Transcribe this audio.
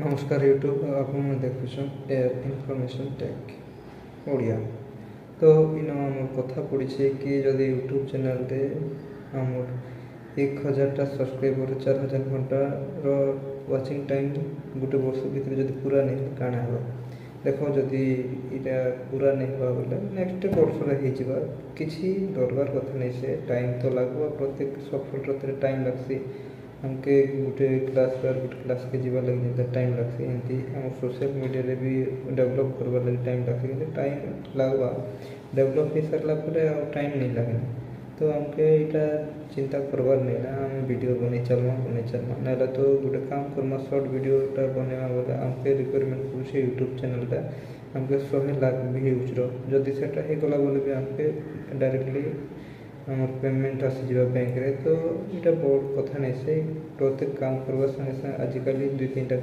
नमस्कार यूट्यूब आपन देखुछन air information take Odia. तो इन आम कथा पड़ी कि जदि यूट्यूब चैनल रे आमर 1000टा सब्सक्राइबर 4000 घंटा वाचिंग टाइम गोटे वर्ष भितर जदि पूरा नहीं काଣା हेबा देख जदि इटा पूरा नहीं हुआ बोले नेक्स्ट वर्ष हो किसी डरबार कथा नहीं से टाइम तो लगवा प्रत्येक सफल टाइम लगसी हमके गोटे क्लास गोटे क्लास के जीवा लगे टाइम लगसी एमती आम सोशल मीडिया रे भी डेवलप करवा लगे टाइम लगसी टाइम लगवा डेवलप हो सारा टाइम नहीं लगे तो हमके यहाँ चिंता करवार नहीं ना आम वीडियो बनी चलमा ना तो गोटे काम करमा शॉर्ट वीडियोटा बनवा बोले आमके रिक्वायरमेंट पूछे यूट्यूब चैनलटा हमके 100 लाख व्यूज जदि से होगला बोले भी हमके डायरेक्टली आम पेमेंट आसीज बैंक रे तो यहाँ बड़ कथा नहीं से प्रत्येक काम करवा संगे संगे आजिकल 2-3टा